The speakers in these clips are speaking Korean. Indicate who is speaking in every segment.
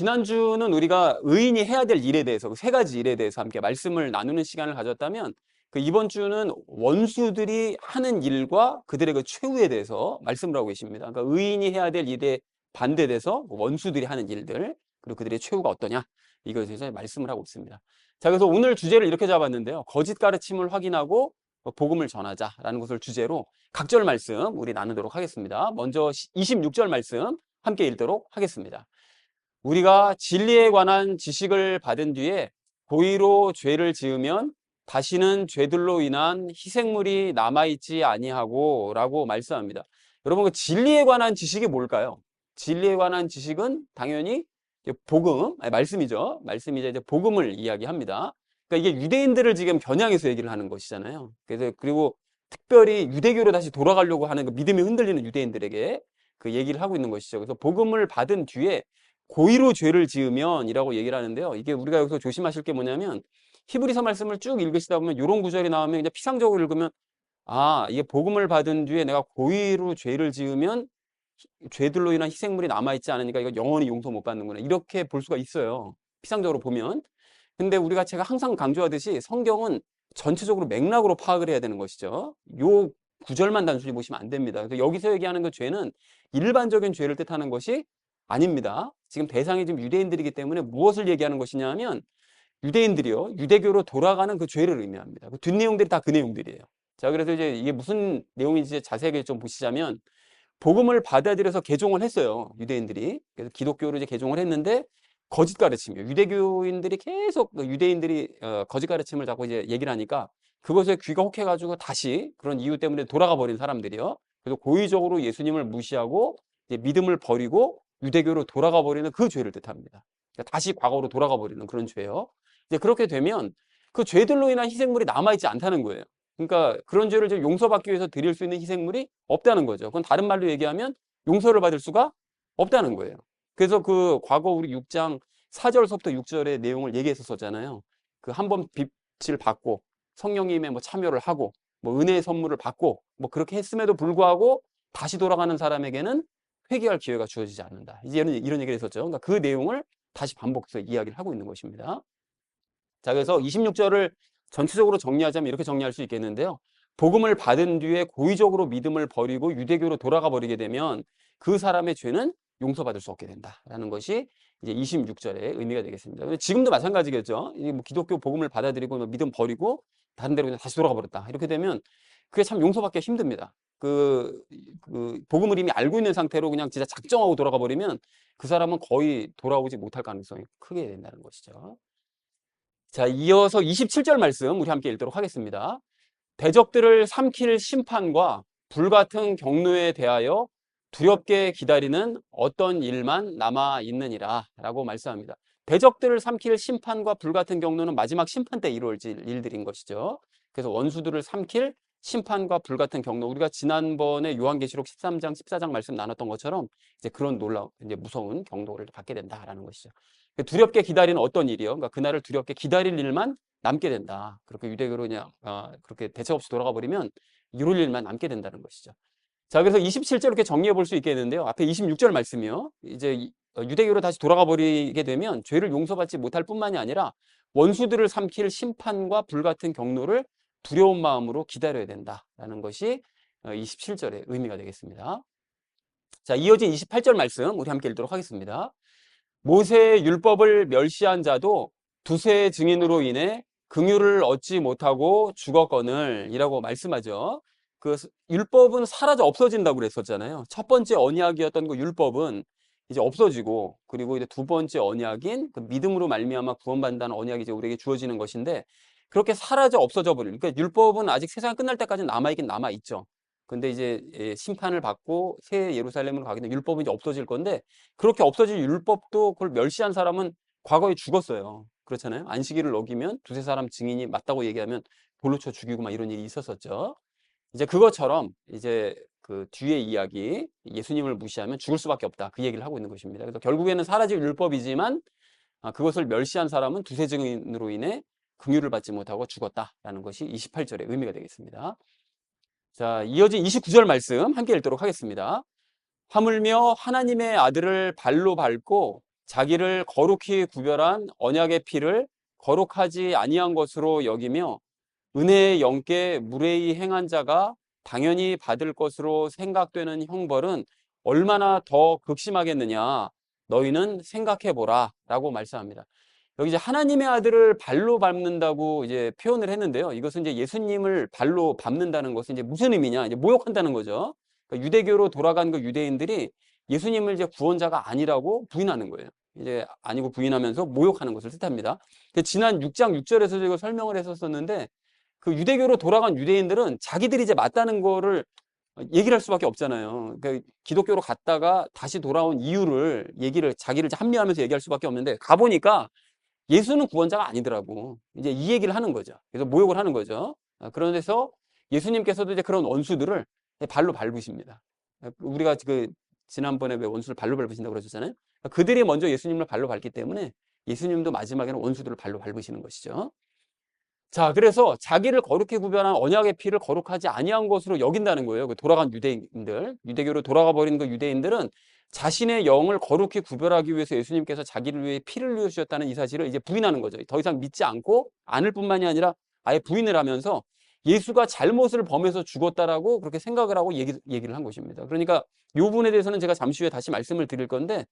Speaker 1: 지난주는 우리가 의인이 해야 될 일에 대해서, 그 세 가지 일에 대해서 함께 말씀을 나누는 시간을 가졌다면, 그 이번 주는 원수들이 하는 일과 그들의 그 최후에 대해서 말씀을 하고 계십니다. 그러니까 의인이 해야 될 일에 반대돼서 원수들이 하는 일들, 그리고 그들의 최후가 어떠냐, 이것에 대해서 말씀을 하고 있습니다. 자, 그래서 오늘 주제를 이렇게 잡았는데요. 거짓 가르침을 확인하고 복음을 전하자라는 것을 주제로 각절 말씀 우리 나누도록 하겠습니다. 먼저 26절 말씀 함께 읽도록 하겠습니다. 우리가 진리에 관한 지식을 받은 뒤에 고의로 죄를 지으면 다시는 죄들로 인한 희생물이 남아있지 아니하고 라고 말씀합니다. 여러분, 그 진리에 관한 지식이 뭘까요? 진리에 관한 지식은 당연히 복음, 말씀이죠. 말씀이자 이제 복음을 이야기합니다. 그러니까 이게 유대인들을 지금 겨냥해서 얘기를 하는 것이잖아요. 그래서 그리고 특별히 유대교로 다시 돌아가려고 하는 그 믿음이 흔들리는 유대인들에게 그 얘기를 하고 있는 것이죠. 그래서 복음을 받은 뒤에 고의로 죄를 지으면 이라고 얘기를 하는데요. 이게 우리가 여기서 조심하실 게 뭐냐면 히브리서 말씀을 쭉 읽으시다 보면 이런 구절이 나오면 그냥 피상적으로 읽으면 아, 이게 복음을 받은 뒤에 내가 고의로 죄를 지으면 죄들로 인한 희생물이 남아있지 않으니까 이거 영원히 용서 못 받는구나. 이렇게 볼 수가 있어요. 피상적으로 보면. 근데 우리가 제가 항상 강조하듯이 성경은 전체적으로 맥락으로 파악을 해야 되는 것이죠. 요 구절만 단순히 보시면 안 됩니다. 그래서 여기서 얘기하는 그 죄는 일반적인 죄를 뜻하는 것이 아닙니다. 지금 대상이 지금 유대인들이기 때문에 무엇을 얘기하는 것이냐 하면 유대인들이요, 유대교로 돌아가는 그 죄를 의미합니다. 그 뒷내용들이 다 그 내용들이에요. 자, 그래서 이제 이게 무슨 내용인지 자세하게 좀 보시자면 복음을 받아들여서 개종을 했어요. 유대인들이. 그래서 기독교로 이제 개종을 했는데 거짓 가르침이에요. 유대교인들이 계속 유대인들이 거짓 가르침을 자꾸 이제 얘기를 하니까 그것에 귀가 혹해가지고 다시 그런 이유 때문에 돌아가 버린 사람들이요. 그래서 고의적으로 예수님을 무시하고 이제 믿음을 버리고 유대교로 돌아가 버리는 그 죄를 뜻합니다. 그러니까 다시 과거로 돌아가 버리는 그런 죄요. 이제 그렇게 되면 그 죄들로 인한 희생물이 남아있지 않다는 거예요. 그러니까 그런 죄를 좀 용서받기 위해서 드릴 수 있는 희생물이 없다는 거죠. 그건 다른 말로 얘기하면 용서를 받을 수가 없다는 거예요. 그래서 그 과거 우리 6장 4절서부터 6절의 내용을 얘기했었잖아요. 그 한 번 빛을 받고 성령님의 뭐 참여를 하고 뭐 은혜의 선물을 받고 뭐 그렇게 했음에도 불구하고 다시 돌아가는 사람에게는 회개할 기회가 주어지지 않는다. 이제 이런 얘기를 했었죠. 그러니까 그 내용을 다시 반복해서 이야기를 하고 있는 것입니다. 자, 그래서 26절을 전체적으로 정리하자면 이렇게 정리할 수 있겠는데요. 복음을 받은 뒤에 고의적으로 믿음을 버리고 유대교로 돌아가 버리게 되면 그 사람의 죄는 용서받을 수 없게 된다라는 것이 이제 26절의 의미가 되겠습니다. 지금도 마찬가지겠죠. 뭐 기독교 복음을 받아들이고 믿음 버리고 다른 데로 그냥 다시 돌아가 버렸다. 이렇게 되면 그게 참 용서받기 힘듭니다. 그 복음을 이미 알고 있는 상태로 그냥 진짜 작정하고 돌아가 버리면 그 사람은 거의 돌아오지 못할 가능성이 크게 된다는 것이죠. 자, 이어서 27절 말씀 우리 함께 읽도록 하겠습니다. 대적들을 삼킬 심판과 불같은 경노에 대하여 두렵게 기다리는 어떤 일만 남아 있느니라 라고 말씀합니다. 대적들을 삼킬 심판과 불같은 경노는 마지막 심판 때 이루어질 일들인 것이죠. 그래서 원수들을 삼킬 심판과 불같은 경노, 우리가 지난번에 요한계시록 13장 14장 말씀 나눴던 것처럼 이제 그런 놀라운 이제 무서운 경도를 받게 된다라는 것이죠. 두렵게 기다리는 어떤 일이요? 그러니까 그날을 두렵게 기다릴 일만 남게 된다. 그렇게 유대교로 그냥 그렇게 대책 없이 돌아가 버리면 이룰 일만 남게 된다는 것이죠. 자, 그래서 27절 이렇게 정리해 볼 수 있겠는데요. 앞에 26절 말씀이요. 이제 유대교로 다시 돌아가 버리게 되면 죄를 용서받지 못할 뿐만이 아니라 원수들을 삼킬 심판과 불같은 경노를 두려운 마음으로 기다려야 된다라는 것이 27절의 의미가 되겠습니다. 자, 이어진 28절 말씀 우리 함께 읽도록 하겠습니다. 모세의 율법을 멸시한 자도 두세 증인으로 인해 긍휼을 얻지 못하고 죽었거늘 이라고 말씀하죠. 그 율법은 사라져 없어진다고 그랬었잖아요. 첫 번째 언약이었던 그 율법은 이제 없어지고, 그리고 이제 두 번째 언약인 그 믿음으로 말미암아 구원받는다는 언약이 이제 우리에게 주어지는 것인데, 그렇게 사라져 없어져 버릴, 그러니까 율법은 아직 세상 끝날 때까지 남아있긴 남아있죠. 근데 이제 심판을 받고 새 예루살렘으로 가게 되면 율법은 이제 없어질 건데, 그렇게 없어질 율법도 그걸 멸시한 사람은 과거에 죽었어요. 그렇잖아요. 안식일을 어기면 두세 사람 증인이 맞다고 얘기하면 돌로 쳐 죽이고 막 이런 일이 있었었죠. 이제 그것처럼 이제 그 뒤에 이야기, 예수님을 무시하면 죽을 수밖에 없다, 그 얘기를 하고 있는 것입니다. 그래서 결국에는 사라질 율법이지만 그것을 멸시한 사람은 두세 증인으로 인해 긍휼을 받지 못하고 죽었다라는 것이 28절의 의미가 되겠습니다. 자, 이어진 29절 말씀 함께 읽도록 하겠습니다. 하물며 하나님의 아들을 발로 밟고 자기를 거룩히 구별한 언약의 피를 거룩하지 아니한 것으로 여기며 은혜의 영께 무례히 행한 자가 당연히 받을 것으로 생각되는 형벌은 얼마나 더 극심하겠느냐. 너희는 생각해 보라. 라고 말씀합니다. 여기 이제 하나님의 아들을 발로 밟는다고 이제 표현을 했는데요. 이것은 이제 예수님을 발로 밟는다는 것은 이제 무슨 의미냐? 이제 모욕한다는 거죠. 그러니까 유대교로 돌아간 그 유대인들이 예수님을 이제 구원자가 아니라고 부인하는 거예요. 이제 아니고 부인하면서 모욕하는 것을 뜻합니다. 지난 6장 6절에서 이거 설명을 했었는데 그 유대교로 돌아간 유대인들은 자기들이 이제 맞다는 거를 얘기를 할 수밖에 없잖아요. 그러니까 기독교로 갔다가 다시 돌아온 이유를 자기를 합리화하면서 얘기할 수밖에 없는데 가보니까 예수는 구원자가 아니더라고. 이제 이 얘기를 하는 거죠. 그래서 모욕을 하는 거죠. 그런 데서 예수님께서도 이제 그런 원수들을 발로 밟으십니다. 우리가 지난번에 왜 원수를 발로 밟으신다고 그러셨잖아요. 그들이 먼저 예수님을 발로 밟기 때문에 예수님도 마지막에는 원수들을 발로 밟으시는 것이죠. 자, 그래서 자기를 거룩히 구별한 언약의 피를 거룩하지 아니한 것으로 여긴다는 거예요. 그 돌아간 유대인들, 유대교로 돌아가 버린 그 유대인들은 자신의 영을 거룩히 구별하기 위해서 예수님께서 자기를 위해 피를 흘려주셨다는 이 사실을 이제 부인하는 거죠. 더 이상 믿지 않고 않을 뿐만이 아니라 아예 부인을 하면서 예수가 잘못을 범해서 죽었다라고 그렇게 생각을 하고 얘기를 한 것입니다. 그러니까 이 부분에 대해서는 제가 잠시 후에 다시 말씀을 드릴 건데,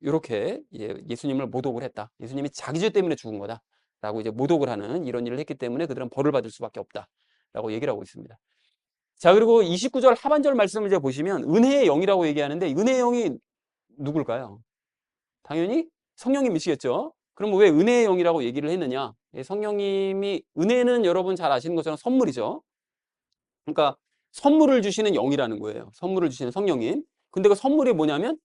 Speaker 1: 이렇게 예수님을 모독을 했다. 예수님이 자기 죄 때문에 죽은 거다. 라고 이제 모독을 하는 이런 일을 했기 때문에 그들은 벌을 받을 수밖에 없다라고 얘기를 하고 있습니다. 자, 그리고 29절 하반절 말씀을 이제 보시면 은혜의 영이라고 얘기하는데 은혜의 영이 누굴까요? 당연히 성령님이시겠죠. 그럼 왜 은혜의 영이라고 얘기를 했느냐? 성령님이 은혜는 여러분 잘 아시는 것처럼 선물이죠. 그러니까 선물을 주시는 영이라는 거예요. 선물을 주시는 성령님. 근데 그 선물이 뭐냐면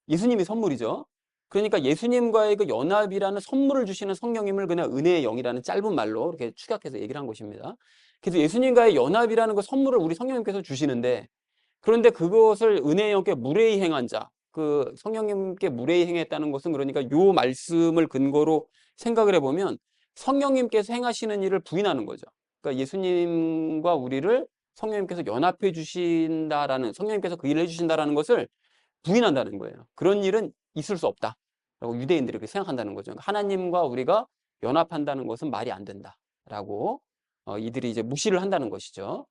Speaker 1: 예수님이 선물이죠. 그러니까 예수님과의 그 연합이라는 선물을 주시는 성령님을 그냥 은혜의 영이라는 짧은 말로 이렇게 축약해서 얘기를 한 것입니다. 그래서 예수님과의 연합이라는 그 선물을 우리 성령님께서 주시는데, 그런데 그것을 은혜의 영께 무례히 행한 자, 그 성령님께 무례히 행했다는 것은 그러니까 요 말씀을 근거로 생각을 해보면 성령님께서 행하시는 일을 부인하는 거죠. 그러니까 예수님과 우리를 성령님께서 연합해 주신다라는, 성령님께서 그 일을 해주신다라는 것을 부인한다는 거예요. 그런 일은 있을 수 없다라고 유대인들이 그렇게 생각한다는 거죠. 하나님과 우리가 연합한다는 것은 말이 안 된다라고 이들이 이제 무시를 한다는 것이죠.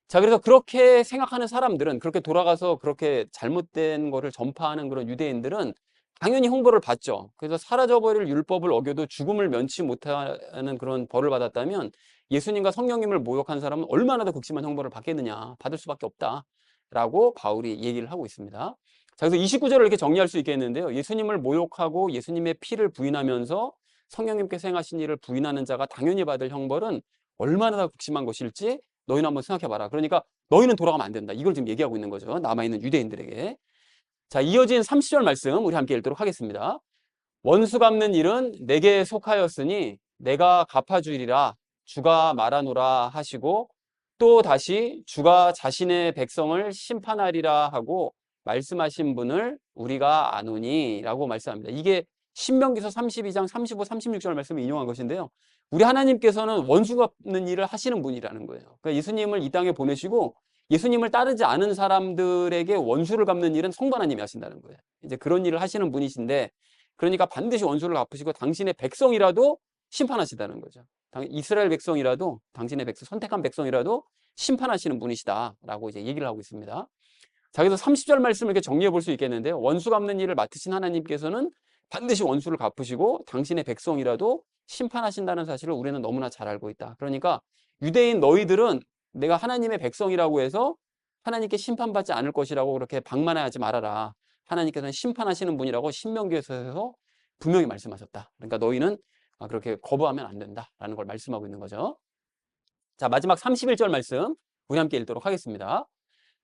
Speaker 1: 자, 그래서 그렇게 생각하는 사람들은, 그렇게 돌아가서 그렇게 잘못된 거를 전파하는 그런 유대인들은 당연히 형벌을 받죠. 그래서 사라져버릴 율법을 어겨도 죽음을 면치 못하는 그런 벌을 받았다면 예수님과 성령님을 모욕한 사람은 얼마나 더 극심한 형벌을 받겠느냐, 받을 수밖에 없다라고 바울이 얘기를 하고 있습니다. 자, 그래서 29절을 이렇게 정리할 수 있겠는데요. 예수님을 모욕하고 예수님의 피를 부인하면서 성령님께서 행하신 일을 부인하는 자가 당연히 받을 형벌은 얼마나 더 극심한 것일지 너희는 한번 생각해봐라. 그러니까 너희는 돌아가면 안 된다. 이걸 지금 얘기하고 있는 거죠. 남아있는 유대인들에게. 자, 이어진 30절 말씀 우리 함께 읽도록 하겠습니다. 원수 갚는 일은 내게 속하였으니 내가 갚아주리라 주가 말하노라 하시고, 또 다시 주가 자신의 백성을 심판하리라 하고 말씀하신 분을 우리가 아노니 라고 말씀합니다. 이게 신명기서 32장 35, 36절 말씀을 인용한 것인데요. 우리 하나님께서는 원수 갚는 일을 하시는 분이라는 거예요. 그러니까 예수님을 이 땅에 보내시고 예수님을 따르지 않은 사람들에게 원수를 갚는 일은 성부 하나님이 하신다는 거예요. 이제 그런 일을 하시는 분이신데, 그러니까 반드시 원수를 갚으시고 당신의 백성이라도 심판하시다는 거죠. 이스라엘 백성이라도, 당신의 백성, 선택한 백성이라도 심판하시는 분이시다라고 이제 얘기를 하고 있습니다. 자, 그래서 30절 말씀을 이렇게 정리해 볼 수 있겠는데요. 원수 갚는 일을 맡으신 하나님께서는 반드시 원수를 갚으시고 당신의 백성이라도 심판하신다는 사실을 우리는 너무나 잘 알고 있다. 그러니까 유대인 너희들은 내가 하나님의 백성이라고 해서 하나님께 심판받지 않을 것이라고 그렇게 방만하지 말아라. 하나님께서는 심판하시는 분이라고 신명기에서 분명히 말씀하셨다. 그러니까 너희는 그렇게 거부하면 안 된다라는 걸 말씀하고 있는 거죠. 자, 마지막 31절 말씀 우리 함께 읽도록 하겠습니다.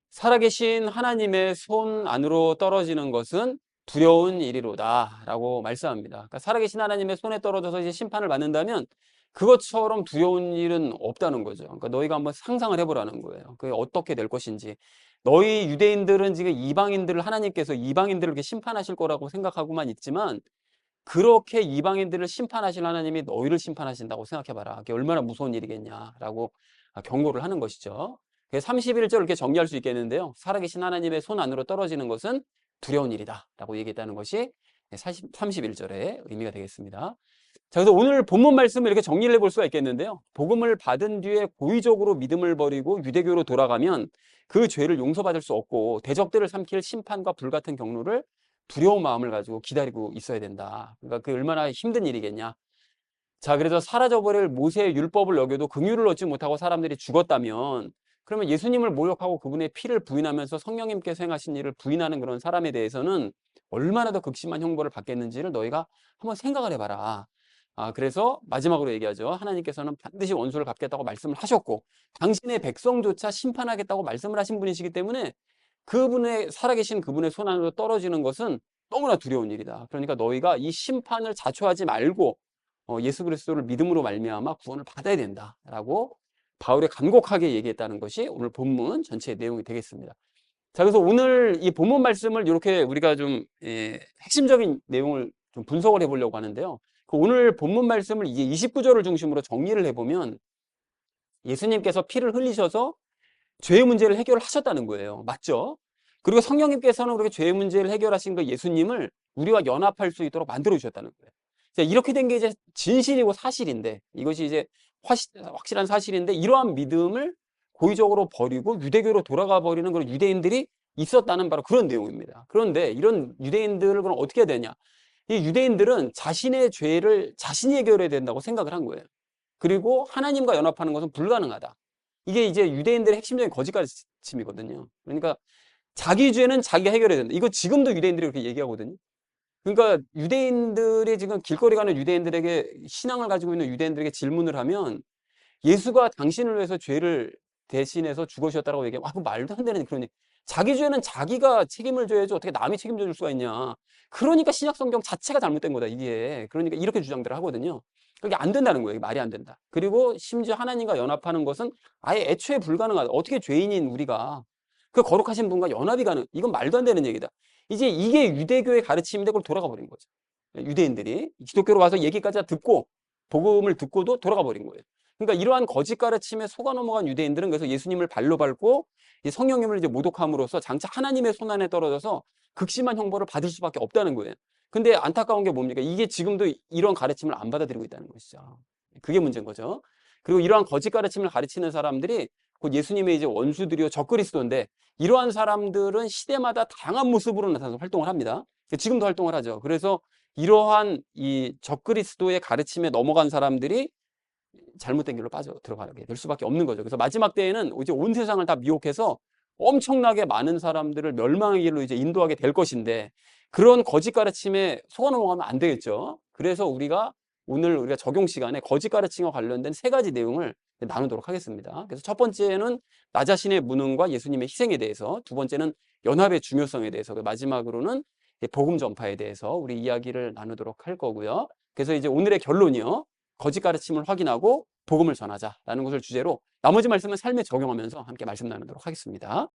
Speaker 1: 살아계신 하나님의 손 안으로 떨어지는 것은 두려운 일이로다 라고 말씀합니다. 그러니까 살아계신 하나님의 손에 떨어져서 이제 심판을 받는다면 그것처럼 두려운 일은 없다는 거죠. 그러니까 너희가 한번 상상을 해보라는 거예요. 그게 어떻게 될 것인지. 너희 유대인들은 지금 이방인들을, 하나님께서 이방인들을 이렇게 심판하실 거라고 생각하고만 있지만, 그렇게 이방인들을 심판하실 하나님이 너희를 심판하신다고 생각해봐라. 그게 얼마나 무서운 일이겠냐라고 경고를 하는 것이죠. 31절 이렇게 정리할 수 있겠는데요. 살아계신 하나님의 손 안으로 떨어지는 것은 두려운 일이다 라고 얘기했다는 것이 31절의 의미가 되겠습니다. 자, 그래서 오늘 본문 말씀을 이렇게 정리를 해볼 수가 있겠는데요. 복음을 받은 뒤에 고의적으로 믿음을 버리고 유대교로 돌아가면 그 죄를 용서받을 수 없고 대적들을 삼킬 심판과 불같은 경로를 두려운 마음을 가지고 기다리고 있어야 된다. 그러니까 그 얼마나 힘든 일이겠냐. 자, 그래서 사라져버릴 모세의 율법을 어겨도 긍휼을 얻지 못하고 사람들이 죽었다면 그러면 예수님을 모욕하고 그분의 피를 부인하면서 성령님께서 행하신 일을 부인하는 그런 사람에 대해서는 얼마나 더 극심한 형벌을 받겠는지를 너희가 한번 생각을 해봐라. 그래서 마지막으로 얘기하죠. 하나님께서는 반드시 원수를 갚겠다고 말씀을 하셨고 당신의 백성조차 심판하겠다고 말씀을 하신 분이시기 때문에 그분의 살아계신 그분의 손 안으로 떨어지는 것은 너무나 두려운 일이다. 그러니까 너희가 이 심판을 자초하지 말고 예수 그리스도를 믿음으로 말미암아 구원을 받아야 된다라고 바울이 간곡하게 얘기했다는 것이 오늘 본문 전체의 내용이 되겠습니다. 자, 그래서 오늘 이 본문 말씀을 이렇게 우리가 좀 핵심적인 내용을 좀 분석을 해보려고 하는데요. 그 오늘 본문 말씀을 이제 29절을 중심으로 정리를 해보면 예수님께서 피를 흘리셔서 죄의 문제를 해결하셨다는 거예요. 맞죠? 그리고 성령님께서는 그렇게 죄의 문제를 해결하신 그 예수님을 우리와 연합할 수 있도록 만들어 주셨다는 거예요. 자, 이렇게 된 게 이제 진실이고 사실인데 이것이 이제 확실한 사실인데 이러한 믿음을 고의적으로 버리고 유대교로 돌아가 버리는 그런 유대인들이 있었다는 바로 그런 내용입니다. 그런데 이런 유대인들을 그럼 어떻게 해야 되냐? 이 유대인들은 자신의 죄를 자신이 해결해야 된다고 생각을 한 거예요. 그리고 하나님과 연합하는 것은 불가능하다. 이게 이제 유대인들의 핵심적인 거짓 가르침이거든요. 그러니까 자기 죄는 자기가 해결해야 된다. 이거 지금도 유대인들이 그렇게 얘기하거든요. 그러니까 유대인들이 지금 길거리 가는 유대인들에게 신앙을 가지고 있는 유대인들에게 질문을 하면 예수가 당신을 위해서 죄를 대신해서 죽으셨다라고 얘기하면 그 말도 안 되는 그러니 자기 죄는 자기가 책임을 져야지 어떻게 남이 책임져 줄 수가 있냐. 그러니까 신약 성경 자체가 잘못된 거다 이게. 그러니까 이렇게 주장들을 하거든요. 그게 안 된다는 거예요. 말이 안 된다. 그리고 심지어 하나님과 연합하는 것은 아예 애초에 불가능하다. 어떻게 죄인인 우리가 그 거룩하신 분과 연합이 가능? 이건 말도 안 되는 얘기다. 이제 이게 유대교의 가르침인데 그걸 돌아가 버린 거죠. 유대인들이 기독교로 와서 얘기까지 다 듣고 복음을 듣고도 돌아가 버린 거예요. 그러니까 이러한 거짓 가르침에 속아 넘어간 유대인들은 그래서 예수님을 발로 밟고 이 성령님을 이제 모독함으로써 장차 하나님의 손안에 떨어져서 극심한 형벌을 받을 수밖에 없다는 거예요. 근데 안타까운 게 뭡니까? 이게 지금도 이런 가르침을 안 받아들이고 있다는 것이죠. 그게 문제인 거죠. 그리고 이러한 거짓 가르침을 가르치는 사람들이 곧 예수님의 이제 원수들이요 적그리스도인데 이러한 사람들은 시대마다 다양한 모습으로 나타나서 활동을 합니다. 지금도 활동을 하죠. 그래서 이러한 이 적그리스도의 가르침에 넘어간 사람들이 잘못된 길로 빠져 들어가게 될 수밖에 없는 거죠. 그래서 마지막 때에는 이제 온 세상을 다 미혹해서 엄청나게 많은 사람들을 멸망의 길로 이제 인도하게 될 것인데 그런 거짓 가르침에 속아 넘어가면 안 되겠죠. 그래서 오늘 우리가 적용 시간에 거짓 가르침과 관련된 세 가지 내용을 나누도록 하겠습니다. 그래서 첫 번째는 나 자신의 무능과 예수님의 희생에 대해서, 두 번째는 연합의 중요성에 대해서, 마지막으로는 복음 전파에 대해서 우리 이야기를 나누도록 할 거고요. 그래서 이제 오늘의 결론이요. 거짓 가르침을 확인하고 복음을 전하자라는 것을 주제로 나머지 말씀은 삶에 적용하면서 함께 말씀 나누도록 하겠습니다.